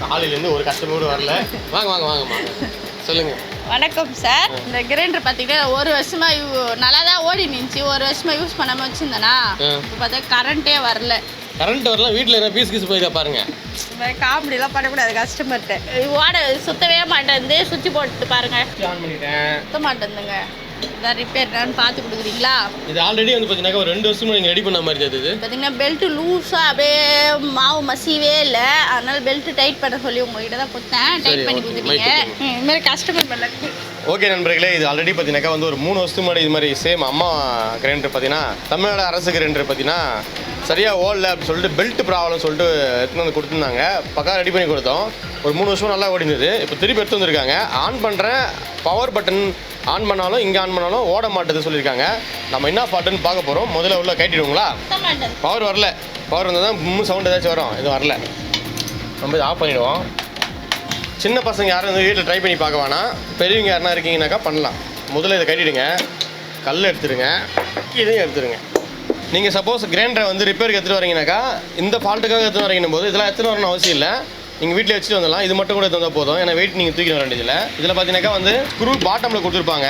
காலையிலேருந்து ஒரு கஸ்டமர் வரல. வாங்க வாங்க வாங்கம்மா, சொல்லுங்கள். வணக்கம் சார். இந்த கிரைண்டர் பார்த்தீங்கன்னா ஒரு வருஷமா நல்லா தான் ஓடி நின்றுச்சு. ஒரு வருஷமா யூஸ் பண்ணாமல் வச்சுருந்தேனா, இப்போ பார்த்தா கரண்ட்டே வரல. கரண்ட் வரல, வீட்டில் என்ன பீஸ் கீஸ் போயிருக்கா பாருங்க. காமெடிலாம் பண்ணக்கூடாது கஸ்டமர்கிட்ட. ஓட சுத்தவே மாட்டேங்குது. சுற்றி போட்டு பாருங்க. ஆன் பண்ணிட்டேன், சுத்த மாட்டேங்குதுங்க. இதான் ரிப்பேர்னான்னு பார்த்து கொடுக்குறீங்களா? இது ஆல்ரெடி வந்து பார்த்தீங்கன்னா ஒரு 2 வருஷமா நீங்கள் ரெடி பண்ண மாதிரி தெரியுது. பார்த்தீங்கன்னா பெல்ட்டு லூஸாக அப்படியே மாவு மசியவே இல்லை. அதனால பெல்ட்டு டைட் பண்ண சொல்லி உங்ககிட்ட தான் கொடுத்தேன். டைட் பண்ணி கொடுத்துட்டீங்க. இதுமாதிரி கஸ்டமர் பண்ணல. ஓகே நண்பர்களே, இது ஆல்ரெடி பார்த்தீங்கன்னா வந்து ஒரு 3 வருஷத்துக்கு முன்னாடி இது மாதிரி சேம் அம்மா கிரைண்டர் பார்த்தீங்கன்னா தமிழ்நாடு அரசு கிரைண்டர் பார்த்தீங்கன்னா சரியாக ஓடல அப்படின்னு சொல்லிட்டு பெல்ட் ப்ராப்ளம் சொல்லிட்டு எடுத்துன்னு வந்து கொடுத்துருந்தாங்க. பக்கம் ரெடி பண்ணி கொடுத்தோம். ஒரு 3 வருஷம் நல்லா ஓடிந்தது. இப்போ திருப்பி எடுத்து வந்திருக்காங்க. ஆன் பண்ணுறேன், பவர் பட்டன் ஆன் பண்ணாலும் இங்கே ஆன் பண்ணாலும் ஓட மாட்டேது சொல்லியிருக்காங்க. நம்ம என்ன ஃபால்ட்டுன்னு பார்க்க போகிறோம். முதல்ல உள்ள கட்டிடுவோங்களா? பவர் வரல. பவர் வந்தால் தான் சவுண்ட் ஏதாச்சும் வரும். இது வரல. நம்ம இதை ஆஃப் பண்ணிவிடுவோம். சின்ன பசங்க யாரும் வந்து வீட்டில் ட்ரை பண்ணி பார்க்க வேணாம். பெரியவங்க யாருன்னா இருக்கீங்கன்னாக்கா பண்ணலாம். முதல்ல இதை கட்டிடுங்க. கல் எடுத்துருங்க, இதையும் எடுத்துருங்க. நீங்கள் சப்போஸ் கிரைண்டரை வந்து ரிப்பேருக்கு எடுத்துகிட்டு வரீங்கனாக்கா இந்த ஃபால்ட்டுக்காக எடுத்துகிட்டு வரீங்கன்னும் போது இதெல்லாம் எடுத்துகிட்டு வரணும் அவசியம் இல்லை. நீங்கள் வீட்டில் வச்சுட்டு வந்துடலாம். இது மட்டும் கூட எடுத்து வந்தால் போதும். ஏன்னா வெயிட் நீங்கள் தூக்கி வர வேண்டியதில்லை. இதில் பார்த்தீங்கன்னாக்கா வந்து ஸ்க்ரூ பாட்டமில் கொடுத்துருப்பாங்க.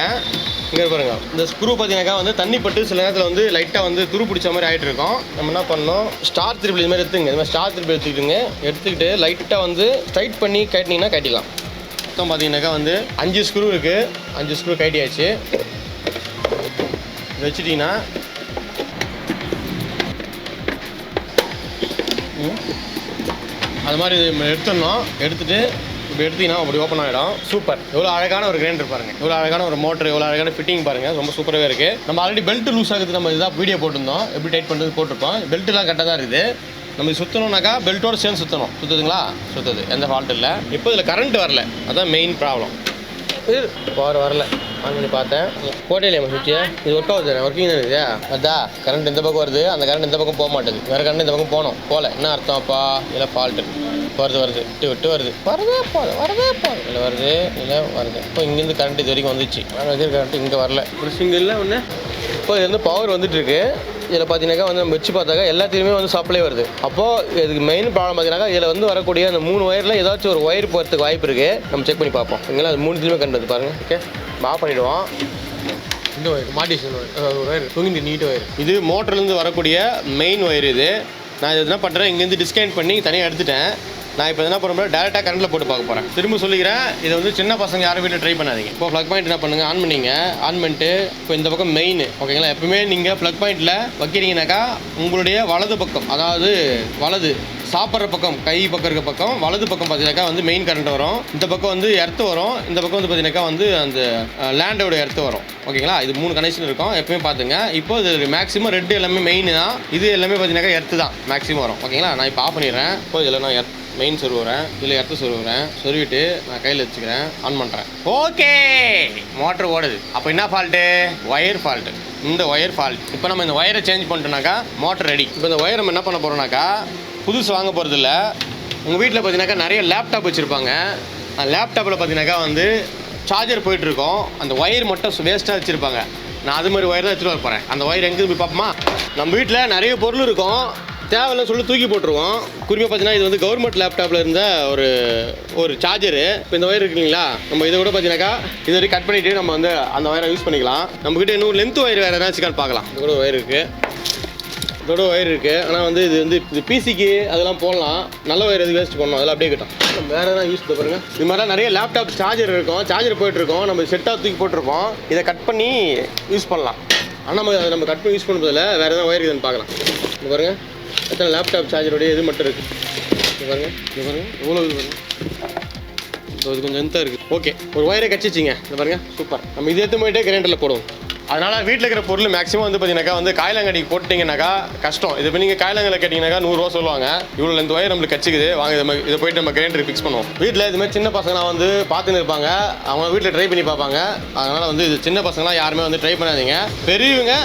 இங்கே பாருங்கள், இந்த ஸ்க்ரூ பார்த்தீங்கன்னாக்கா வந்து தண்ணி பட்டு சில நேரத்தில் வந்து லைட்டாக வந்து துரு பிடிச்ச மாதிரி ஆகிட்டு இருக்கும். நம்ம என்ன பண்ணணும், ஸ்டார் திருப்பி இது மாதிரி எடுத்துங்க. இது மாதிரி ஸ்டார் திருப்பி எடுத்துக்கிட்டு லைட்டாக வந்து டைட் பண்ணி கட்டினீங்கன்னா கட்டிடலாம். மொத்தம் பார்த்தீங்கன்னாக்கா வந்து 5 ஸ்க்ரூ இருக்குது. 5 ஸ்க்ரூ கட்டியாச்சு. வச்சுட்டிங்கன்னா அது மாதிரி எடுத்துடணும். எடுத்துகிட்டு இப்போ எடுத்திங்கன்னா அப்படி ஓப்பன் ஆகிடும். சூப்பர். எவ்வளோ அழகான ஒரு கிரைண்டர் பாருங்கள். எவ்வளோ அழகான ஒரு மோட்டர், எவ்வளோ அழகான ஃபிட்டிங் பாருங்கள். ரொம்ப சூப்பராகவே இருக்குது. நம்ம ஆல்ரெடி பெல்ட் லூஸ் ஆகுது. நம்ம இதாக வீடியோ போட்டிருந்தோம், எப்படி டைட் பண்ணுறது போட்டிருப்போம். பெல்ட்டுலாம் கரெக்டாக தான் இருக்குது. நம்ம சுற்றணுன்னாக்கா பெல்ட்டோடு சேர்ந்து சுற்றணும். சுற்றுதுங்களா? சுற்றுது, எந்த ஃபால்ட் இல்லை. இப்போ இதில் கரண்ட் வரல, அதுதான் மெயின் ப்ராப்ளம். பவர் வரல. ஆன் பண்ணி பார்த்தேன், போட்டே இல்லையா சுவிட்சு? இது ஒர்க் ஆகுது, ஒர்க்கிங் தான் இருக்குது. அதான் கரண்ட் இந்த பக்கம் வருது, அந்த கரண்ட் இந்த பக்கம் போக மாட்டேது. வேறு கரண்ட் இந்த பக்கம் போகணும், போகல. என்ன அர்த்தம் அப்பா? இல்லை ஃபால்ட்டு வருது விட்டு வருது. வரதே போகுது இல்லை வருது, இல்லை வருது. இப்போ இங்கேருந்து கரண்ட் இது வரைக்கும் வந்துச்சு. ஆனால் கரண்ட் இங்கே வரல. ஒரு சிங்கிள் ஒன்று. இப்போ இதுலேருந்து பவர் வந்துட்டுருக்கு. இதில் பார்த்தீங்கன்னாக்கா வந்து நம்ம வச்சு பார்த்தாக்கா எல்லாத்தையுமே வந்து சப்ளை வருது. அப்போது இதுக்கு மெயின் ப்ராப்ளம் பார்த்தீங்கன்னாக்கா இதில் வந்து வரக்கூடிய அந்த 3 ஒயரில் ஏதாச்சும் ஒரு ஒயர் போகிறதுக்கு வாய்ப்பு இருக்குது. நம்ம செக் பண்ணி பார்ப்போம். இங்கே அது 3 கண்டது பாருங்கள். ஓகே, ஆஃப் பண்ணிவிடுவோம். இந்த ஒயர் மாட்டிஷன் ஒயர் தூங்கி நீட் ஒயர். இது மோட்டர்லேருந்து வரக்கூடிய மெயின் ஒயர். இது நான் இது என்ன பண்ணுறேன், இங்கேருந்து டிஸ்கனெக்ட் பண்ணி தனியாக எடுத்துட்டேன். நான் இப்போ என்ன பண்ணுறேன், டேரெக்டாக கரண்ட்டில் போட்டு பார்க்க போகிறேன். திரும்ப சொல்லிக்கிறேன், இதை வந்து சின்ன பசங்க யாரும் வீட்டில் ட்ரை பண்ணாதீங்க. இப்போ ப்ளக் பாயிண்ட் என்ன பண்ணுங்கள், ஆன் பண்ணிங்க. ஆன் பண்ணிட்டு இப்போ இந்த பக்கம் மெயின், ஓகேங்களா? எப்பவுமே நீங்கள் ப்ளக் பாயிண்ட்டில் வைக்கிறீங்கனாக்கா உங்களுடைய வலது பக்கம், அதாவது வலது சாப்பிட்ற பக்கம், கை பக்கம் இருக்க பக்கம் வலது பக்கம் பார்த்தீங்கன்னாக்கா வந்து மெயின் கரண்ட் வரும். இந்த பக்கம் வந்து எர்த்து வரும். இந்த பக்கம் வந்து பார்த்தீங்கன்னாக்கா வந்து அந்த லேண்டோட எர்த்து வரும். ஓகேங்களா? இது 3 கனெக்ஷன் இருக்கும். எப்பவுமே பார்த்துங்க. இப்போ இது மேக்ஸிமம் ரெட்டு எல்லாமே மெயின் தான். இது எல்லாமே பார்த்தீங்கன்னாக்கா எர்த்து தான் மேக்ஸிமம் வரும். ஓகேங்களா? நான் இப்போ ஆஃப் பண்ணிடுறேன். இப்போ இதில் நான் மெயின் சொருவுறேன், இதில் எர்த்து சொருவுறேன். சொருவிட்டு நான் கையில் வச்சுக்கிறேன், ஆன் பண்ணுறேன். ஓகே, மோட்டர் ஓடுது. அப்போ என்ன ஃபால்ட்டு? Wire fault. இந்த ஒயர் ஃபால்ட். இப்போ நம்ம இந்த ஒயரை சேஞ்ச் பண்ணிட்டோம்னாக்கா மோட்டர் ரெடி. இப்போ இந்த ஒயர் நம்ம என்ன பண்ண போகிறோம்னாக்கா புதுசு வாங்க போகிறது இல்லை. உங்கள் வீட்டில் பார்த்தீங்கன்னாக்கா நிறைய லேப்டாப் வச்சுருப்பாங்க. அந்த லேப்டாப்பில் பார்த்தீங்கன்னாக்கா வந்து சார்ஜர் போயிட்டுருக்கோம். அந்த ஒயர் மட்டும் வேஸ்ட்டாக வச்சுருப்பாங்க. நான் அது மாதிரி ஒயர் தான் எடுத்துகிட்டு வர போகிறேன். அந்த ஒயர் எங்கே போய் பார்ப்போமா? நம்ம வீட்டில் நிறைய பொருள் இருக்கும், தேவையில்லைன்னு சொல்லி தூக்கி போட்டுருவோம். குறிப்பாக பார்த்தீங்கன்னா இது வந்து கவர்மெண்ட் லேப்டாப்பில் இருந்த ஒரு சார்ஜரு. இப்போ இந்த ஒயர் இருக்கு இல்லைங்களா, நம்ம இதை கூட பார்த்தீங்கன்னாக்கா இது வரைக்கும் கட் பண்ணிவிட்டு நம்ம வந்து அந்த ஒயரை யூஸ் பண்ணிக்கலாம். நம்மக்கிட்ட இன்னும் லென்த் ஒயர் வேறு ஏதாச்சும் பார்க்கலாம். இது கூட ஒயர் இருக்குது, இதோட ஒயர் இருக்குது. ஆனால் வந்து இது பிசிக்கு அதெல்லாம் போடலாம். நல்ல ஒயர் எது வேஸ்ட் பண்ணணும், அதெல்லாம் அப்படியே கிட்டோம். நம்ம வேறு எதாவது யூஸ் பாருங்கள். இது மாதிரிலாம் நிறைய லேப்டாப் சார்ஜர் இருக்கும், சார்ஜர் போயிட்டுருக்கோம். நம்ம செட்டாக தூக்கி போட்டிருப்போம். இதை கட் பண்ணி யூஸ் பண்ணலாம். ஆனால் நம்ம கட் பண்ணி யூஸ் பண்ணுறதில்ல, வேறு எதாவது ஒயர் இருக்குதுன்னு பார்க்கலாம். இது பாருங்கள், எத்தனை லேப்டாப் சார்ஜருடைய இது மட்டும் இருக்குது. இது பாருங்கள் எவ்வளோ இது பாருங்கள். இது கொஞ்சம் லென்த்தாக இருக்குது. ஓகே, ஒரு ஒயரை கட்சிச்சிங்க. இது பாருங்கள், சூப்பர். நம்ம இது எடுத்து போயிட்டே கிரைண்டரில் போடுவோம். அதனால் வீட்டில் இருக்கிற பொருள் மேக்ஸிமம் வந்து பார்த்தீங்கன்னாக்கா வந்து காயிலாங்கடிக்கு போட்டிங்கனாக்கா கஷ்டம். இது இப்போ நீங்கள் காயிலாங்கலை கேட்டிங்கனாக்கா 100 ரூபா சொல்லுவாங்க. இவ்வளோ இந்த ஒயர் நம்மளுக்கு கச்சிக்குது, வாங்க இதை போயிட்டு நம்ம கிரைண்டருக்கு ஃபிக்ஸ் பண்ணுவோம். வீட்டில் இதுமாதிரி சின்ன பசங்களாம் வந்து பார்த்துன்னு இருப்பாங்க, அவங்க வீட்டில் ட்ரை பண்ணி பார்ப்பாங்க. அதனால் வந்து இது சின்ன பசங்களாம் யாருமே வந்து ட்ரை பண்ணாதீங்க. பெரியவங்க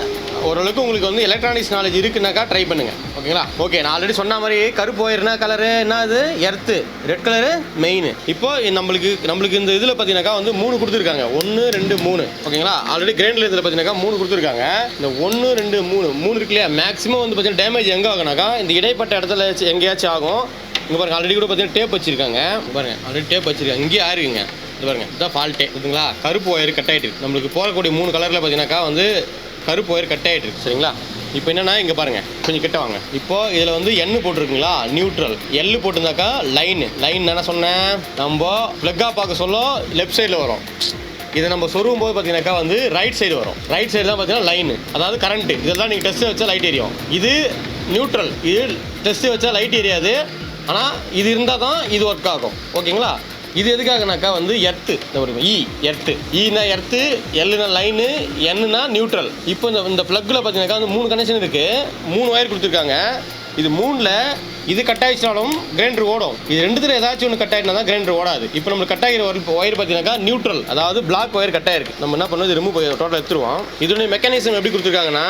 ஓரளவுக்கு உங்களுக்கு வந்து எலக்ட்ரானிக்ஸ் நாலேஜ் இருக்குனாக்கா ட்ரை பண்ணுங்கள். ஓகேங்களா? ஓகே, நான் ஆல்ரெடி சொன்ன மாதிரி கருப்பு ஒயர் என்ன கலரு, என்ன அது எர்த்து, ரெட் கலரு மெயின். இப்போ நம்மளுக்கு இந்த இதில் பார்த்தீங்கன்னாக்கா வந்து 3 கொடுத்துருக்காங்க. 1 2 3. ஓகேங்களா? ஆல்ரெடி கிரைண்டரில் இதில் பார்த்தீங்கன்னாக்கா 3 கொடுத்துருக்காங்க. இந்த 1 2 3 இருக்கு இல்லையா, மேக்ஸிமம் வந்து பார்த்தீங்கன்னா டேமேஜ் எங்கே ஆகுனாக்கா இந்த இடைப்பட்ட இடத்துல எங்கேயாச்சும் ஆகும். இங்கே பாருங்க ஆல்ரெடி கூட பார்த்தீங்கன்னா டேப் வச்சிருக்காங்க. பாருங்க ஆல்ரெடி டேப் வச்சிருக்காங்க, இங்கேயே ஆயிருக்குங்க. இது பாருங்க இதுதான் ஃபால்ட்டே இருக்குங்களா. கருப்பு ஒயர் கட் ஆகிட்டு இருக்கு. நம்மளுக்கு போகக்கூடிய 3 கலரில் பார்த்தீங்கன்னாக்கா வந்து கருப்பு ஒயர் கட் ஆகிட்டு இருக்கு. சரிங்களா, இப்போ என்னன்னா இங்கே பாருங்க கொஞ்சம் கிட்ட வாங்க. இப்போ இதில் வந்து எண்ணு போட்டிருக்குங்களா நியூட்ரல், எள்ளு போட்டிருந்தாக்கா லைன் என்ன சொன்னேன், நம்ம ப்ளக்காக பார்க்க சொல்ல லெஃப்ட் சைடில் வரும். இதை நம்ம சொருகும் போது பார்த்தீங்கன்னாக்கா வந்து ரைட் சைடு வரும். ரைட் சைடு தான் பார்த்தீங்கன்னா லைன், அதாவது கரண்ட்டு. இதெல்லாம் நீங்கள் டெஸ்ட்டு வச்சா லைட் எரியும். இது நியூட்ரல், இது டெஸ்ட்டு வச்சா லைட் எரியாது. ஆனால் இது இருந்தால் தான் இது ஒர்க் ஆகும். ஓகேங்களா, இது எதுக்காகனாக்கா வந்து எர்த்து. இ எர்த்து, ஈனா எர்த்து, எல்லுனா லைனு, என்னன்னா நியூட்ரல். இப்போ இந்த ப்ளக்கில் பார்த்தீங்கன்னாக்கா வந்து 3 கனெக்ஷன் இருக்குது, 3 ஒயர் கொடுத்துருக்காங்க. இது 3ல் இது கட் ஆகிடுச்சாலும் கிரைண்டர் ஓடும். இது 2த்துல ஏதாச்சும் ஒன்று கட் ஆகிட்டுனா தான் கிரைண்டர் ஓடாது. இப்போ நம்மளுக்கு கட் ஆகிற ஒயர் பார்த்தீங்கன்னாக்கா நியூட்ரல், அதாவது பிளாக் ஒயர் கட் ஆகிருக்கு. நம்ம என்ன பண்ணுவோம், இது ரிமூவ் டோட்டல் எடுத்துருவோம். இதோடைய மெக்கானிசம் எப்படி கொடுத்துருக்காங்கன்னா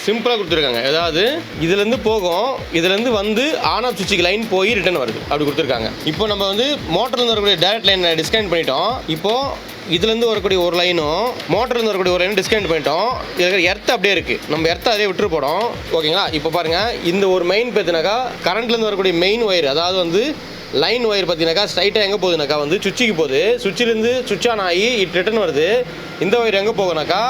சிம்பிளாக கொடுத்துருக்காங்க. அதாவது இதுலேருந்து போகும், இதுலேருந்து வந்து ஆன் ஆஃப் சுவிட்சுக்கு லைன் போய் ரிட்டர்ன் வருது, அப்படி கொடுத்துருக்காங்க. இப்போ நம்ம வந்து மோட்டர்லேருந்து வரக்கூடிய டேரக்ட் லைனை டிஸ்கனெக்ட் பண்ணிட்டோம். இப்போது இதுலேருந்து வரக்கூடிய ஒரு லைனும் மோட்டர்லேருந்து வரக்கூடிய ஒரு லைனும் டிஸ்கனெக்ட் பண்ணிட்டோம். இதில் எர்த்து அப்படியே இருக்குது, நம்ம எர்த்தை அதே விட்டுரு போடும். ஓகேங்களா, இப்போ பாருங்கள் இந்த ஒரு மெயின் பார்த்தினாக்கா கரண்ட்லேருந்து வரக்கூடிய மெயின் ஒயர், அதாவது வந்து லைன் ஒயர் பார்த்தீங்கன்னாக்கா ஸ்ட்ரைட்டாக எங்கே போகுதுனாக்கா வந்து சுவிட்சுக்கு போகுது. சுவிட்சிலேருந்து சுவிட்ச் ஆன் ஆகி இட் ரிட்டர்ன் வருது. இந்த ஒயர் எங்கே போகுனாக்கா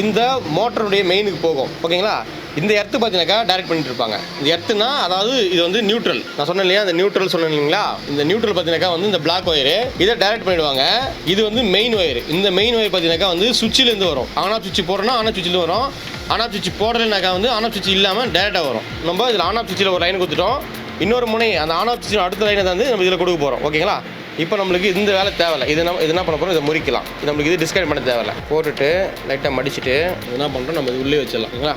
இந்த மோட்டருடைய மெயினுக்கு போகும். ஓகேங்களா, இந்த எர்த்து பார்த்தீங்கன்னாக்கா டைரக்ட் பண்ணிட்டு இருப்பாங்க. இந்த எர்த்துனா அதாவது இது வந்து நியூட்ரல், நான் சொன்னேன் இல்லையா, இந்த நியூட்ரல் சொன்னேன் இல்லைங்களா, இந்த நியூட்ரல் பார்த்தீங்கன்னாக்கா வந்து இந்த பிளாக் ஒயரு இதை டைரக்ட் பண்ணிடுவாங்க. இது வந்து மெயின் ஒயர். இந்த மெயின் ஒயர் பார்த்தீங்கன்னாக்கா வந்து சுவிட்சிலேருந்து வரும். ஆன் ஆஃப் சுவிட்ச் போடுறோன்னா ஆன் ஆஃப் சுவிட்சில் வரும். ஆன் ஆஃப் சுவிட்ச் போடலைனாக்கா வந்து ஆன் ஆஃப் சுவிட்ச் இல்லாமல் டேரெக்டாக வரும். நம்ம இதில் ஆன் ஆஃப் சுவிட்சில் ஒரு லைன் கொடுத்துட்டோம், இன்னொரு முனை அந்த ஆன் ஆஃப் சுவிட்ச் அடுத்த லைனை தான் வந்து நம்ம இதில் கொடுக்க போகிறோம். ஓகேங்களா, இப்போ நம்மளுக்கு இந்த வேலை தேவையில்லை. இது என்ன பண்ண போகிறோம், இதை முறிக்கலாம். நம்மளுக்கு இது டிஸ்கனெக்ட் பண்ண தேவையில்லை. போட்டுட்டு லைட்டாக மடிச்சுட்டு என்ன பண்ணுறோம், நம்ம இது உள்ளே வச்சிடலாம். ஓகேங்களா,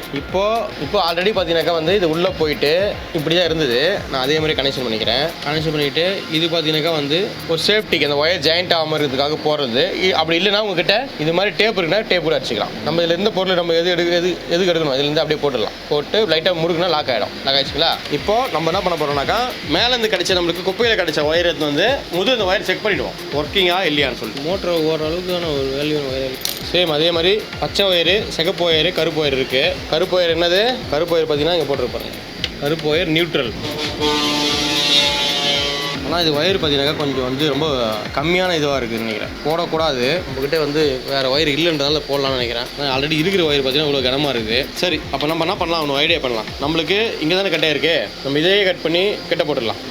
இப்போ ஆல்ரெடி பார்த்தீங்கன்னாக்கா வந்து இது உள்ளே போயிட்டு இப்படி தான் இருந்தது. நான் அதே மாதிரி கனெக்ஷன் பண்ணிக்கிறேன். கனெக்ஷன் பண்ணிவிட்டு இது பார்த்தீங்கன்னாக்கா வந்து ஒரு சேஃப்டிக்கு அந்த ஒயர் ஜாயிண்ட் ஆகாமல் இருக்கிறதுக்காக போடுறது. அப்படி இல்லைன்னா உங்ககிட்ட இது மாதிரி டேப் இருக்குன்னா டேப் கூட அடிச்சிக்கலாம். நம்ம இதில் இருந்த பொருள் நம்ம எதுக்கு எடுக்கணும், இதுலேருந்து அப்படியே போட்டுடலாம். போட்டு லைட்டாக முறுக்குனா லாக் ஆகிடும். லாக் ஆகிடுச்சுங்களா, இப்போ நம்ம என்ன பண்ண போகிறோம்னாக்கா மேலேருந்து கிடைச்ச நம்மளுக்கு குப்பையில் கிடைச்ச ஒயர் எடுத்து வந்து முதல் ஒயர் செக் பண்ணிவிடுவோம் ஒர்க்கிங்கா இல்லையான்னு சொல்லிட்டு. மோட்டர் ஓரளவுக்கான ஒரு வேல்யூ ஒயர் சேம் அதே மாதிரி பச்சை ஒயரு, சிகப்பு ஒயரு, கருப்பு ஒயர் இருக்குது. கருப்பு ஒயர் என்னது, கருப்பு ஒயர் பார்த்தீங்கன்னா இங்கே போட்டிருப்பாங்க. கருப்பு ஒயர் நியூட்ரல். ஆனால் இது ஒயர் பார்த்தீங்கன்னாக்கா கொஞ்சம் வந்து ரொம்ப கம்மியான இதுவாக இருக்குதுன்னு நினைக்கிறேன். போடக்கூடாது, நம்மக்கிட்ட வந்து வேறு ஒயர் இல்லைன்றதால போடலாம்னு நினைக்கிறேன். ஆல்ரெடி இருக்கிற ஒயர் பார்த்தீங்கன்னா இவ்வளோ கனமாக இருக்குது. சரி, அப்போ நம்ம என்ன பண்ணலாம், ஒன்று ஐடியா பண்ணலாம். நம்மளுக்கு இங்கே தானே கட்டாக இருக்குது, நம்ம இதையே கட் பண்ணி கிட்ட போட்டுடலாம்.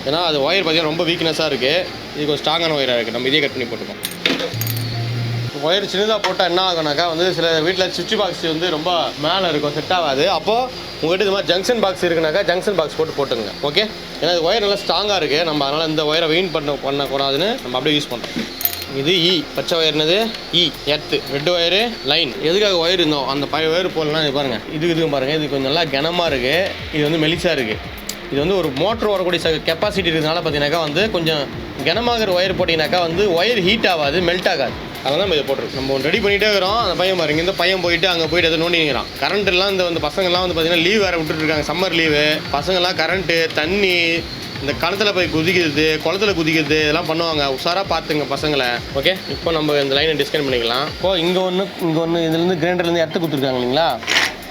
ஏன்னா அது ஒயர் பார்த்தீங்கன்னா ரொம்ப வீக்னஸாக இருக்குது, இது கொஞ்சம் ஸ்ட்ராங்கான ஒயராக இருக்குது. நம்ம இதே கட் பண்ணி போட்டுக்கோம். ஒயர் சின்னதாக போட்டால் என்ன ஆகுனாக்கா வந்து சில வீட்டில் சுவிட்ச் பாக்ஸ் வந்து ரொம்ப மேலே இருக்கும், செட் ஆகாது. அப்போது உங்கள்கிட்ட இது மாதிரி ஜங்ஷன் பாக்ஸ் இருக்குனாக்கா ஜங்ஷன் பாக்ஸ் போட்டுங்க. ஓகே, ஏன்னா இது ஒயர் நல்லா ஸ்ட்ராங்காக இருக்குது. நம்ம அதனால் இந்த ஒயரை வெயின் பண்ணக்கூடாதுன்னு நம்ம அப்படியே யூஸ் பண்ணுறோம். இது இ பச்சை ஒயர், என்னது இ எர்த்து, ரெட் ஒயரு லைன். எதுக்காக ஒயர் இருந்தோம் அந்த பழைய ஒயர் போடலாம். இது பாருங்கள், இதுக்கும் பாருங்கள், இது கொஞ்சம் நல்லா கனமாக இருக்குது, இது வந்து மெலிசாக இருக்குது. இது வந்து ஒரு மோட்டர் வரக்கூடிய கெப்பாசிட்டி இருக்கிறதுனால பார்த்தீங்கன்னாக்கா வந்து கொஞ்சம் கனமாகிற ஒயர் போட்டிங்கனாக்கா வந்து ஒயர் ஹீட் ஆகாது, மெல்ட் ஆகாது. அதெல்லாம் நம்ம இதை போட்டுருக்கோம். நம்ம ஒன்று ரெடி பண்ணிகிட்டே இருக்கிறோம். அந்த பையன் பாருங்க, இந்த பையன் போயிட்டு அங்கே போயிட்டு எதை நோண்டிங்கிறான். கரண்ட்லாம் இந்த பசங்கள்லாம் வந்து பார்த்தீங்கன்னா லீவ் வேறு விட்டுருக்காங்க, சம்மர் லீவு. பசங்கள்லாம் கரண்ட்டு, தண்ணி, இந்த கிணத்துல போய் குதிக்கிறது, குளத்துல குதிக்கிறது, இதெல்லாம் பண்ணுவாங்க. உஷாராக பார்த்துங்க பசங்களை. ஓகே, இப்போ நம்ம இந்த லைனை டிஸ்கனெக்ட் பண்ணிக்கலாம். இப்போ இங்கே ஒன்று இதுலேருந்து கிரைண்டர்லேருந்து எடுத்து கொடுத்துருக்காங்க இல்லைங்களா.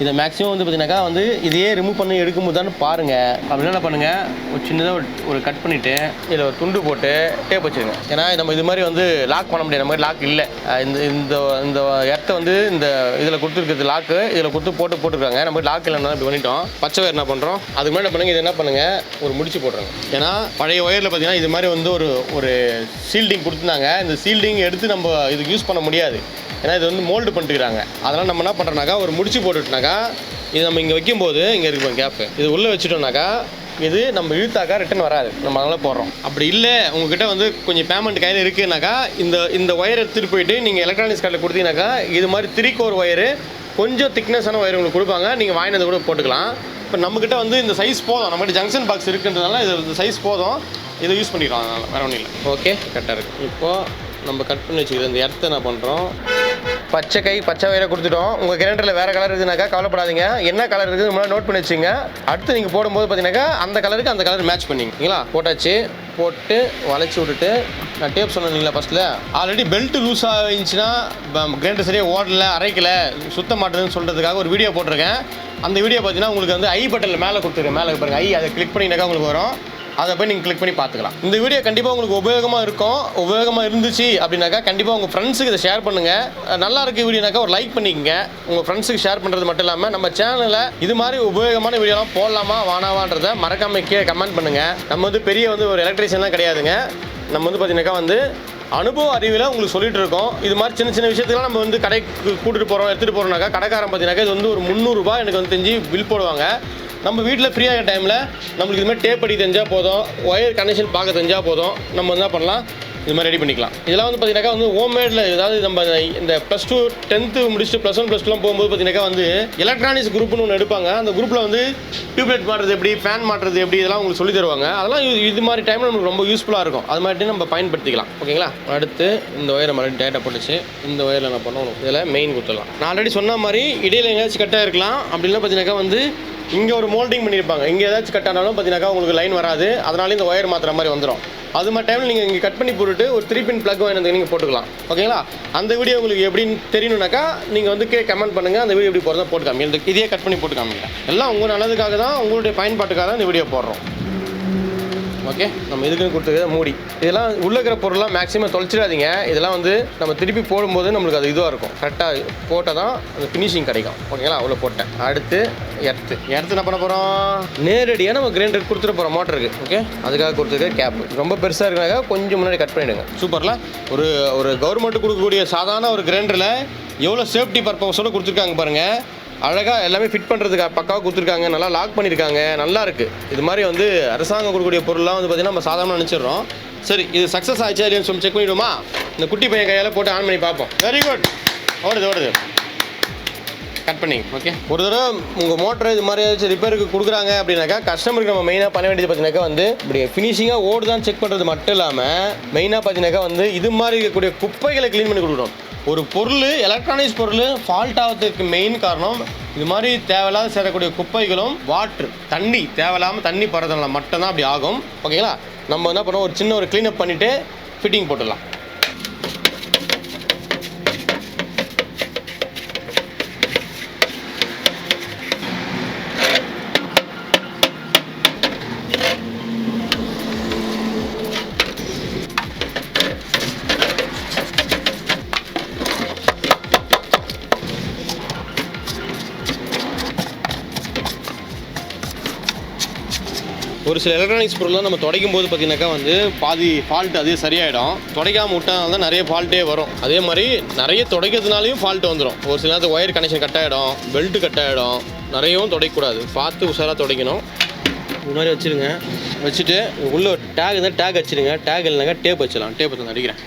இதை மேக்ஸிமம் வந்து பார்த்தீங்கன்னாக்கா வந்து இதையே ரிமூவ் பண்ணி எடுக்கும்போது தான் பாருங்கள். அப்படி என்ன பண்ணுங்கள், ஒரு சின்னதாக ஒரு கட் பண்ணிவிட்டு இதில் ஒரு துண்டு போட்டு டேப் வச்சுருங்க. ஏன்னா நம்ம இது மாதிரி வந்து லாக் பண்ண முடியாது, நம்ம மாதிரி லாக் இல்லை. இந்த இடத்த வந்து இந்த இதில் கொடுத்துருக்கிறது லாக்கு, இதில் போட்டுருக்காங்க. நம்ம லாக் இல்லைன்னா இப்படி பண்ணிட்டோம். பச்சை ஒயர் என்ன பண்ணுறோம், அதுக்கு முன்னாடி என்ன பண்ணுங்கள், இது என்ன பண்ணுங்கள், ஒரு முடிச்சு போட்டுருங்க. ஏன்னா பழைய ஒயரில் பார்த்தீங்கன்னா இது மாதிரி வந்து ஒரு சீல்டிங் கொடுத்துருந்தாங்க. இந்த சீல்டிங் எடுத்து நம்ம இதுக்கு யூஸ் பண்ண முடியாது, ஏன்னா இது வந்து மோல்டு பண்ணிட்டுருக்காங்க. அதனால் நம்ம என்ன பண்ணுறோம்னாக்கா ஒரு முடிச்சு போட்டுட்டுனாக்கா இது நம்ம இங்கே வைக்கும்போது இங்கே இருக்கும் கேப்பு, இது உள்ளே வச்சுட்டோம்னாக்கா இது நம்ம இழுத்தாக்கா ரிட்டன் வராது. நம்ம அதனால் போடுறோம். அப்படி இல்லை உங்ககிட்ட வந்து கொஞ்சம் பேமெண்ட் கையில் இருக்குனாக்கா இந்த ஒயர் எடுத்துகிட்டு போயிட்டு நீங்கள் எலக்ட்ரானிக்ஸ் கார்டில் கொடுத்தீங்கன்னாக்கா இது மாதிரி 3 கோர் ஒயரு கொஞ்சம் திக்னஸான ஒயர் உங்களுக்கு கொடுப்பாங்க. நீங்கள் வாங்கினது கூட போட்டுக்கலாம். இப்போ நம்மக்கிட்ட வந்து இந்த சைஸ் போதும், நம்மகிட்ட ஜங்ஷன் பாக்ஸ் இருக்குன்றதுனால இது சைஸ் போதும், இதை யூஸ் பண்ணிக்கலாம். அதனால் வேறு ஒன்றும் இல்லை. ஓகே, கரெக்டாக இருக்குது. இப்போது நம்ம கட் பண்ணி வச்சுக்கிற இந்த இடத்த என்ன பண்ணுறோம், பச்சை ஒயரை கொடுத்துட்டோம். உங்கள் கிரைண்டரில் வேறு கலர் இருக்குதுனாக்கா கவலைப்படாதீங்க, என்ன கலர் இருக்குது முன்னாடி நோட் பண்ணி வச்சுங்க. அடுத்து நீங்கள் போடும்போது பார்த்தீங்கன்னாக்கா அந்த கலருக்கு அந்த கலர் மேட்ச் பண்ணிங்களா. போட்டாச்சு, போட்டு வளைச்சி விட்டுட்டு நான் டேப் சொன்னேன் இல்லைங்களா ஃபஸ்ட்டில், ஆல்ரெடி பெல்ட் லூஸாக இருந்துச்சுன்னா கிரைண்டர் சரியாக ஓடலை, அரைக்கலை, சுத்த மாட்டேதுன்னு சொல்கிறதுக்காக ஒரு வீடியோ போட்டிருக்கேன். அந்த வீடியோ பார்த்தீங்கன்னா உங்களுக்கு வந்து ஐ பட்டனில் மேலே கொடுத்துருக்கேன். மேலே பாருங்கள் ஐ, அதை கிளிக் பண்ணிங்கனாக்கா உங்களுக்கு வரும். அதை போய் நீங்கள் கிளிக் பண்ணி பார்த்துக்கலாம். இந்த வீடியோ கண்டிப்பாக உங்களுக்கு உபயோகமாக இருக்கும். உபயோகமாக இருந்துச்சு அப்படின்னாக்கா கண்டிப்பாக உங்கள் ஃப்ரெண்ட்ஸுக்கு இதை ஷேர் பண்ணுங்கள். நல்லா இருக்குது வீடியோனாக்கா ஒரு லைக் பண்ணிக்கங்க. உங்கள் ஃப்ரெண்ட்ஸுக்கு ஷேர் பண்ணுறது மட்டும் இல்லாமல் நம்ம சேனலில் இது மாதிரி உபயோகமான வீடியோலாம் போடலாமா வானாவான்றதை மறக்காம கீழே கமெண்ட் பண்ணுங்கள். நம்ம வந்து பெரிய வந்து ஒரு எலக்ட்ரிஷியன்லாம் கிடையாதுங்க. நம்ம வந்து பார்த்தீங்கன்னாக்கா வந்து அனுபவ அறிவில் உங்களுக்கு சொல்லிட்டு இருக்கோம். இது மாதிரி சின்ன சின்ன விஷயத்துக்குலாம் நம்ம வந்து கடைக்கு கூட்டிகிட்டு போகிறோம் எடுத்துகிட்டு போகிறோம்னாக்கா கடைக்காரன் பார்த்தீங்கன்னாக்கா இது வந்து ஒரு 300 ரூபாய் எனக்கு வந்து தெரிஞ்சு பில் போடுவாங்க. நம்ம வீட்டில் ஃப்ரீயாக இருக்க டைமில் நம்மளுக்கு இது மாதிரி டேப் அடி தெரிஞ்சால் போதும், ஒயர் கனெக்ஷன் பார்க்க தெரிஞ்சால் போதும், நம்ம என்ன பண்ணலாம் இது மாதிரி ரெடி பண்ணிக்கலாம். இதெல்லாம் வந்து பார்த்தீங்கன்னாக்கா வந்து ஹோம்மேடில், ஏதாவது நம்ம இந்த +2 10th முடிச்சுட்டு +1 +2லாம் போகும்போது பார்த்தீங்கன்னாக்கா வந்து எலக்ட்ரானிக்ஸ் குரூப்னு ஒன்று எடுப்பாங்க. அந்த குரூப்பில் வந்து டியூப்லைட் மாட்டுறது எப்படி, ஃபேன் மாட்டுறது எப்படி, இதெல்லாம் உங்களுக்கு சொல்லி தருவாங்க. அதெல்லாம் இது மாதிரி டைமில் நமக்கு ரொம்ப யூஸ்ஃபுல்லாக இருக்கும். அது மாதிரி நம்ம பயன்படுத்திக்கலாம். ஓகேங்களா? அடுத்து இந்த ஒயரை மறுபடியும் டேட்டா போட்டுச்சு. இந்த ஒயரில் என்ன பண்ணணும், இதில் மெயின் கொடுத்துடலாம். நான் ஆல்ரெடி சொன்ன மாதிரி இடையில எங்கேயாச்சும் கட்டாக இருக்கலாம். அப்படின்னா பார்த்தீங்கன்னாக்கா வந்து இங்கே ஒரு மோல்டிங் பண்ணியிருப்பாங்க. இங்கே ஏதாச்சும் கட் ஆனாலும் பார்த்தீங்கன்னாக்கா உங்களுக்கு லைன் வராது. அதனால இந்த ஒயர் மாற்றுற மாதிரி வந்துடும். அது மாதிரி டைமில் நீங்கள் இங்கே கட் பண்ணி போட்டுட்டு ஒரு 3 பின் ப்ளக் வாங்கி நீங்கள் போட்டுக்கலாம். ஓகேங்களா? அந்த வீடியோ உங்களுக்கு எப்படின்னு தெரியணுனாக்கா நீங்கள் வந்து கமெண்ட் பண்ணுங்கள். அந்த வீடியோ எப்படி போகிறதா போட்டு காமிங்க. இதையே கட் பண்ணி போட்டு காமிங்க. எல்லாம் உங்கள் நல்லதுக்காக தான், உங்களுடைய பயன்பாட்டுக்காக தான் இந்த வீடியோ போடுறோம். ஓகே, நம்ம இதுக்குன்னு கொடுத்துருக்க மூடி. இதெல்லாம் உள்ள இருக்கிற பொருள்லாம் மேக்ஸிமம் தொலைச்சிடாதீங்க. இதெல்லாம் வந்து நம்ம திருப்பி போடும்போது நம்மளுக்கு அது இதுவாக இருக்கும். கரெக்டாக போட்டால் தான் அந்த ஃபினிஷிங் கிடைக்கும். ஓகேங்களா? அவ்வளோ போட்டேன். அடுத்து எர்த்து என்ன பண்ண போகிறோம், நேரடியாக நம்ம கிரைண்டர் கொடுத்துட்டு போகிறோம் மோட்டருக்கு. ஓகே, அதுக்காக கொடுத்துருக்க கேப் ரொம்ப பெருசாக இருக்கிறாங்க, கொஞ்சம் முன்னாடி கட் பண்ணிவிடுங்க. சூப்பரில் ஒரு கவர்மெண்ட்டு கொடுக்கக்கூடிய சாதாரண ஒரு கிரைண்டரில் எவ்வளோ சேஃப்டி பர்பஸோடு கொடுத்துருக்காங்க பாருங்கள். அழகாக எல்லாமே ஃபிட் பண்ணுறதுக்கு பக்காவாக கொடுத்துருக்காங்க. நல்லா லாக் பண்ணியிருக்காங்க. நல்லா இருக்குது. இது மாதிரி வந்து அரசாங்கம் கொடுக்கக்கூடிய பொருள்லாம் வந்து பார்த்திங்கன்னா நம்ம சாதாரணமாக நினச்சிடுறோம். சரி, இது சக்ஸஸ் ஆகிடுச்சா இல்லையான்னு சொல்லி செக் பண்ணிவிடுமா? இந்த குட்டி பையன் கையால் போட்டு ஆன் பண்ணி பார்ப்போம். Very good. ஓடுது கட் பண்ணி. ஓகே, ஒரு தடவை உங்கள் மோட்டர் இது மாதிரி ஏதாச்சும் ரிப்பேருக்கு கொடுக்குறாங்க அப்படின்னாக்கா கஸ்டமருக்கு நம்ம மெயினாக பண்ண வேண்டியது பார்த்தீங்கன்னாக்கா வந்து இப்படி ஃபினிஷிங்காக ஓடுதான் செக் பண்ணுறது மட்டும் இல்லாமல் மெயினாக பார்த்தீங்கன்னாக்கா வந்து இது மாதிரி இருக்கக்கூடிய குப்பைகளை க்ளீன் பண்ணி கொடுக்கணும். ஒரு பொருள், எலக்ட்ரானிக்ஸ் பொருள் ஃபால்ட் ஆகிறதுக்கு மெயின் காரணம் இது மாதிரி தேவையில்லாத சேரக்கூடிய குப்பைகளும் தண்ணி தேவையில்லாமல் தண்ணி போகிறதுனால மட்டும்தான் அப்படி ஆகும். ஓகேங்களா? நம்ம என்ன பண்ணுவோம், ஒரு சின்ன ஒரு க்ளீனப் பண்ணிவிட்டு ஃபிட்டிங் போட்டுடலாம். ஒரு சில எலக்ட்ரானிக்ஸ் பொருள்லாம் நம்ம துடைக்கும் போது பார்த்தீங்கன்னாக்கா வந்து பாதி ஃபால்ட் அதே சரியாயிடும். துடைக்காமல் விட்டால் தான் நிறைய ஃபால்ட்டே வரும். அதே மாதிரி நிறைய துடைக்கிறதுனாலையும் ஃபால்ட் வந்துடும். ஒரு சில நேரத்தில் ஒயர் கனெக்ஷன் கட் ஆகிடும், பெல்ட்டு கட் ஆகிடும். நிறையவும் துடைக்கக்கூடாது, பார்த்து உஷாராக துடைக்கணும். இது மாதிரி வச்சுருங்க. வச்சுட்டு உள்ள டேக் இருந்தால் டேக் வச்சுருங்க. டேக் இல்லைனாக்கா டேப் வச்சிடலாம். டேப் வந்து அடிக்கிறேன்.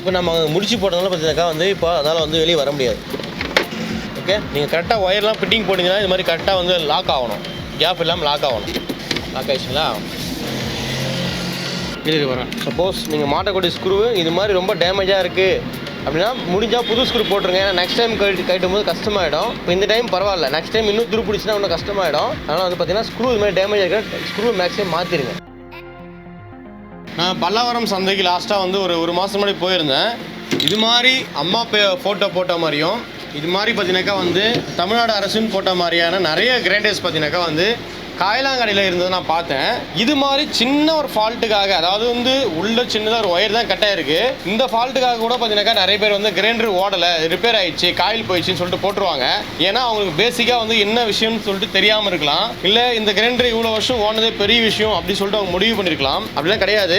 இப்போ நம்ம முடிச்சு போட்டதுனால பார்த்தீங்கன்னாக்கா வந்து இப்போ அதனால் வந்து வெளியே வர முடியாது. ஓகே, நீங்கள் கரெக்டாக ஒயர்லாம் ஃபிட்டிங் போட்டிங்கன்னா இது மாதிரி கரெக்டாக வந்து லாக் ஆகணும். கேப் இல்லாமல் லாக் ஆகணும். லாக் ஆகிடுச்சுங்களா? இது வரேன். சப்போஸ் நீங்கள் மாட்டக்கூடிய ஸ்க்ரூ இது மாதிரி ரொம்ப டேமேஜாக இருக்குது அப்படின்னா முடிஞ்சால் புது ஸ்க்ரூ போட்டுருங்க. ஏன்னா நெக்ஸ்ட் டைம் கட்டும் போது கஷ்டமாயிடும். இப்போ இந்த டைம் பரவாயில்ல, நெக்ஸ்ட் டைம் இன்னும் துரு பிடிச்சினா இன்னும் கஷ்டமாயிடும். அதனால் வந்து பார்த்தீங்கன்னா ஸ்க்ரூ இது மாதிரி டேமேஜ் இருக்கிற ஸ்க்ரூ மேக்ஸிமம் மாற்றிடுங்க. நான் பல்லாவரம் சந்தைக்கு லாஸ்ட்டாக வந்து ஒரு மாதம் முன்னாடி போயிருந்தேன். இது மாதிரி அம்மா ஃபோட்டோ போட்ட மாதிரியும் இது மாதிரி பார்த்தீங்கன்னாக்கா வந்து தமிழ்நாடு அரசுன்னு போட்ட மாதிரியான நிறைய கிரைண்டர்ஸ் பார்த்தீங்கன்னாக்கா வந்து காயலாங்கடையில் இருந்தது நான் பார்த்தேன். இது மாதிரி சின்ன ஒரு ஃபால்ட்டுக்காக, அதாவது வந்து உள்ள சின்னதாக ஒரு ஒயர் தான் கட் ஆயிருக்கு, இந்த ஃபால்ட்டுக்காக கூட பார்த்தீங்கன்னாக்கா நிறைய பேர் வந்து கிரைண்டர் ஓடலை, ரிப்பேர் ஆயிடுச்சு, காயில் போயிடுச்சுன்னு சொல்லிட்டு போட்டுருவாங்க. ஏன்னா அவங்களுக்கு பேசிக்காக வந்து என்ன விஷயம்னு சொல்லிட்டு தெரியாமல் இருக்கலாம். இல்லை இந்த கிரைண்டர் இவ்வளோ வருஷம் ஓனதே பெரிய விஷயம் அப்படின்னு சொல்லிட்டு அவங்க முடிவு பண்ணியிருக்கலாம். அப்படிலாம் கிடையாது.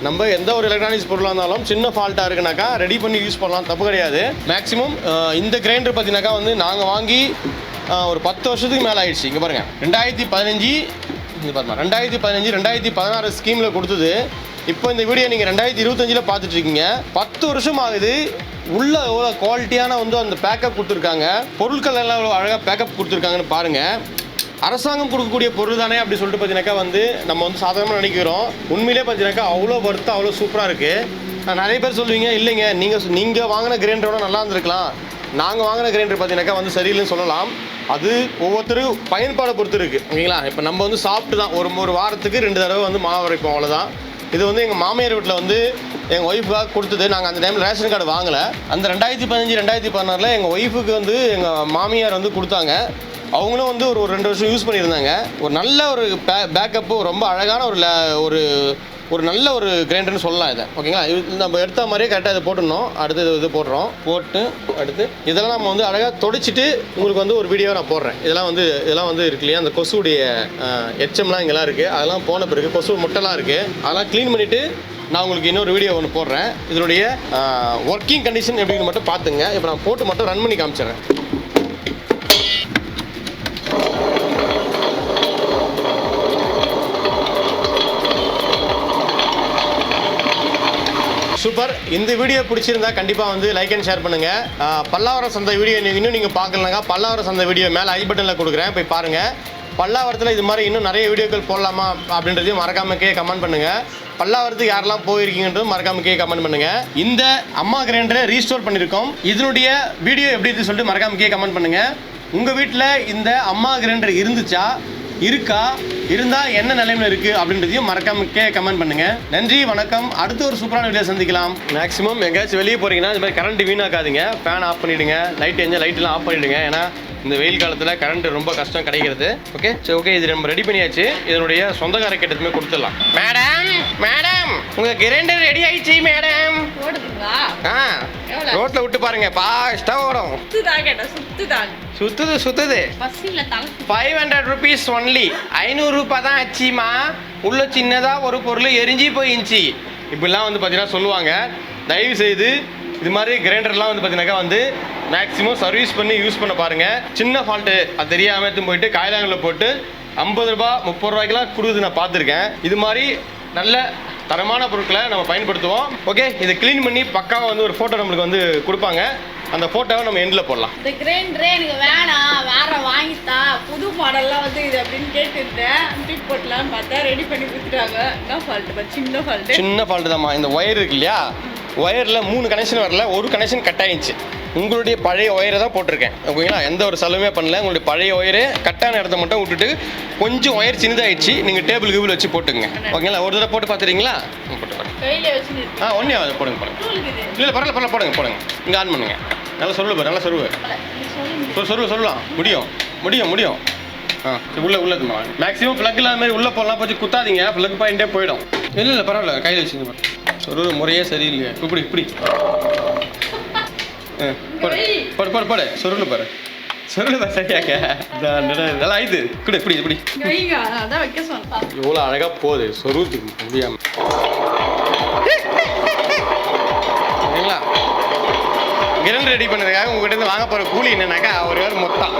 நம்ம எந்த ஒரு எலக்ட்ரானிக்ஸ் பொருளாக இருந்தாலும் சின்ன ஃபால்ட்டாக இருக்குனாக்கா ரெடி பண்ணி யூஸ் பண்ணலாம், தப்பு கிடையாது. மேக்ஸிமம் இந்த கிரைண்டர் பார்த்தீங்கன்னாக்கா வந்து நாங்கள் வாங்கி ஒரு 10 வருஷத்துக்கு மேலே ஆயிடுச்சு. இங்கே பாருங்கள், 2015 இங்கே பாருங்கள் 2015 2016 ஸ்கீமில் கொடுத்தது. இப்போ இந்த வீடியோ நீங்கள் 2025 பார்த்துட்ருக்கீங்க. 10 வருஷம் ஆகுது. உள்ள எவ்வளோ குவாலிட்டியான வந்து அந்த பேக்கப் கொடுத்துருக்காங்க, பொருட்கள் எல்லாம் எவ்வளோ அழகாக பேக்கப் கொடுத்துருக்காங்கன்னு பாருங்கள். அரசாங்கம் கொடுக்கக்கூடிய பொருள் தானே அப்படி சொல்லிட்டு பார்த்தீங்கன்னாக்கா வந்து நம்ம வந்து சாதாரணமாக நினைக்கிறோம். உண்மையிலே பார்த்தீங்கன்னாக்கா அவ்வளோ ஒர்த்து, அவ்வளோ சூப்பராக இருக்குது. நிறைய பேர் சொல்லுவீங்க, இல்லைங்க நீங்கள் வாங்கின கிரைண்டரோட நல்லா இருந்திருக்கலாம், நாங்கள் வாங்கின கிரைண்டர் பார்த்தீங்கன்னாக்கா வந்து சரியில்லைன்னு சொல்லலாம். அது ஒவ்வொருத்தரும் பயன்பாடை பொறுத்து இருக்குது. ஓகேங்களா? இப்போ நம்ம வந்து சாப்பிட்டு தான் ஒரு வாரத்துக்கு 2 தடவை வந்து மாவு அரைப்போம், அவ்வளோதான். இது வந்து எங்கள் மாமியார் வீட்டில் வந்து எங்கள் ஒய்ஃபுக்காக கொடுத்தது. நாங்கள் அந்த டைமில் ரேஷன் கார்டு வாங்கலை. அந்த 2015 2016 எங்கள் ஒய்ஃபுக்கு வந்து எங்கள் மாமியார் வந்து கொடுத்தாங்க. அவங்களும் வந்து ஒரு 2 வருஷம் யூஸ் பண்ணியிருந்தாங்க. ஒரு நல்ல ஒரு பேக்கப்பு, ரொம்ப அழகான ஒரு நல்ல ஒரு கிரைண்டர்னு சொல்லலாம் இதை. ஓகேங்களா, இது நம்ம எடுத்த மாதிரியே கரெக்டாக இதை போட்டுடணும். அடுத்து இது போடுறோம். போட்டு அடுத்து இதெல்லாம் நம்ம வந்து அழகாக தொடச்சிட்டு உங்களுக்கு வந்து ஒரு வீடியோ நான் போடுறேன். இதெல்லாம் வந்து இருக்கு இல்லையா, அந்த கொசுடைய எச்சம்லாம் இங்கெல்லாம் இருக்குது. அதெல்லாம் போன பிறகு கொசு முட்டைலாம் இருக்குது. அதெல்லாம் க்ளீன் பண்ணிவிட்டு நான் உங்களுக்கு இன்னொரு வீடியோ ஒன்று போடுறேன். இதனுடைய ஒர்க்கிங் கண்டிஷன் எப்படின்னு மட்டும் பார்த்துங்க. இப்போ நான் போட்டு மட்டும் ரன் பண்ணி காமிச்சிடுறேன். சூப்பர். இந்த வீடியோ பிடிச்சிருந்தா கண்டிப்பாக வந்து லைக் அண்ட் ஷேர் பண்ணுங்கள். பல்லாவரம் சந்தை வீடியோ இன்னும் நீங்கள் பார்க்கலனாக்கா பல்லாவரம் சந்தை வீடியோ மேலே ஐ பட்டனில் கொடுக்குறேன், போய் பாருங்கள். பல்லாவரத்தில் இது மாதிரி இன்னும் நிறைய வீடியோக்கள் போடலாமா அப்படின்றதையும் மறக்காம கமெண்ட் பண்ணுங்கள். பல்லாவரத்துக்கு யாரெல்லாம் போயிருக்கீங்கன்றதும் மறக்காம கமெண்ட் பண்ணுங்கள். இந்த அம்மா கிரைண்டரை ரீஸ்டோர் பண்ணியிருக்கோம். இதனுடைய வீடியோ எப்படி இருக்குன்னு சொல்லிட்டு மறக்காம கமெண்ட் பண்ணுங்கள். உங்கள் வீட்டில் இந்த அம்மா கிரைண்டர் இருக்கா, இருந்தால் என்ன நிலைமையில் இருக்குது அப்படின்றதையும் மறக்காம கமெண்ட் பண்ணுங்கள். நன்றி, வணக்கம். அடுத்து ஒரு சூப்பரான வீடியோ சந்திக்கலாம். மேக்ஸிமம் எங்கேயாச்சும் வெளியே போகிறீங்கன்னா இந்த மாதிரி கரண்ட் வீணாக்காதீங்க. ஃபேன் ஆஃப் பண்ணிவிடுங்க, லைட்லாம் ஆஃப் பண்ணிவிடுங்க. ஏன்னா இந்த வெயில் காலத்தில் கரண்ட் ரொம்ப கஷ்டம் கிடைக்கிறது. ஓகே, சரி, ஓகே, இது நம்ம ரெடி பண்ணியாச்சு. இதனுடைய சொந்தக்கார கிட்டத்துமே கொடுத்துடலாம். மேடம் உங்கள் கிரைண்டர் ரெடி ஆயிடுச்சு மேடம். ரோட்டில் விட்டு பாருங்க, ஃபாஸ்ட்டாக ஓடும். சுத்துது 500 rupees ஒன்லி. 500 ரூபாய் தான் ஆச்சுமா. உள்ள சின்னதாக ஒரு பொருள் எரிஞ்சு போயிடுச்சு. இப்படிலாம் வந்து பார்த்தீங்கன்னா சொல்லுவாங்க. தயவு செய்து இது மாதிரி கிரைண்டர்லாம் வந்து பார்த்தீங்கன்னாக்கா வந்து மேக்ஸிமம் சர்வீஸ் பண்ணி யூஸ் பண்ண பாருங்கள். சின்ன ஃபால்ட்டு அது தெரியாமல் எடுத்து போயிட்டு காயிலாங்கில் போட்டு 50 ரூபாய் 30 ரூபாய்க்கெலாம் கொடுக்குது நான் பார்த்துருக்கேன். இது மாதிரி நல்ல தரமான பொருட்களை நம்ம பயன்படுத்துவோம். ஓகே, இதை க்ளீன் பண்ணி பக்காவாக வந்து ஒரு ஃபோட்டோ நம்மளுக்கு வந்து கொடுப்பாங்க. அந்த ஃபோட்டோவை நம்ம எண்டில் போடலாம். இந்த கிரைண்டரே எனக்கு வேணாம், வேற வாங்கித்தா, புது மாடல்லாம் வந்து இது அப்படின்னு கேட்டுருந்தேன். தூக்கி போட்டலான்னு பார்த்தா ரெடி பண்ணி கொடுத்துட்டாங்க. என்ன ஃபால்ட்டு? சின்ன ஃபால்ட்டு தான்மா. இந்த ஒயர் இருக்கு இல்லையா, ஒயரில் 3 கனெக்ஷன் வரல, ஒரு கனெக்ஷன் கட் ஆயிடுச்சு. உங்களுடைய பழைய ஒயரை தான் போட்டிருக்கேன். ஓகேங்களா, எந்த ஒரு செலவுமே பண்ணல. உங்களுடைய பழைய ஒயரு கட்டான இடத்த மட்டும் விட்டுட்டு கொஞ்சம் ஒயர் சின்னதாகிடுச்சு. நீங்கள் டேபிள் வச்சு போட்டுங்க. ஓகேங்களா, ஒரு தடவை போட்டு பார்த்துறீங்களா? போட்டு பாருங்க. ஒன்றே போடுங்க. இல்லை பரவாயில்ல, போடுங்க. இங்கே ஆன் பண்ணுங்க. நல்லா சொல்லலாம். முடியும். உள்ளதுமா மேக்ஸிமம் ப்ளக் இல்லாத மாதிரி உள்ளே போடலாம். போச்சு குத்தாதீங்க, ப்ளக் பாயிண்டே போயிடும். இல்லை பரவாயில்ல, கையில் வச்சுங்க. சொருவு முறையே சரியில்லையே. இப்படி போடு சொருள் பாரு. சரியாக்க நல்லா ஆயிடுது. இப்படி எவ்வளோ அழகாக போகுது. சொருவத்துக்கு முடியாமல் சரிங்களா. கிரைண்டர் ரெடி பண்ணதுக்காக உங்ககிட்ட இருந்து வாங்க போகிற கூலி என்னன்னாக்கா ஒரு மொத்தம்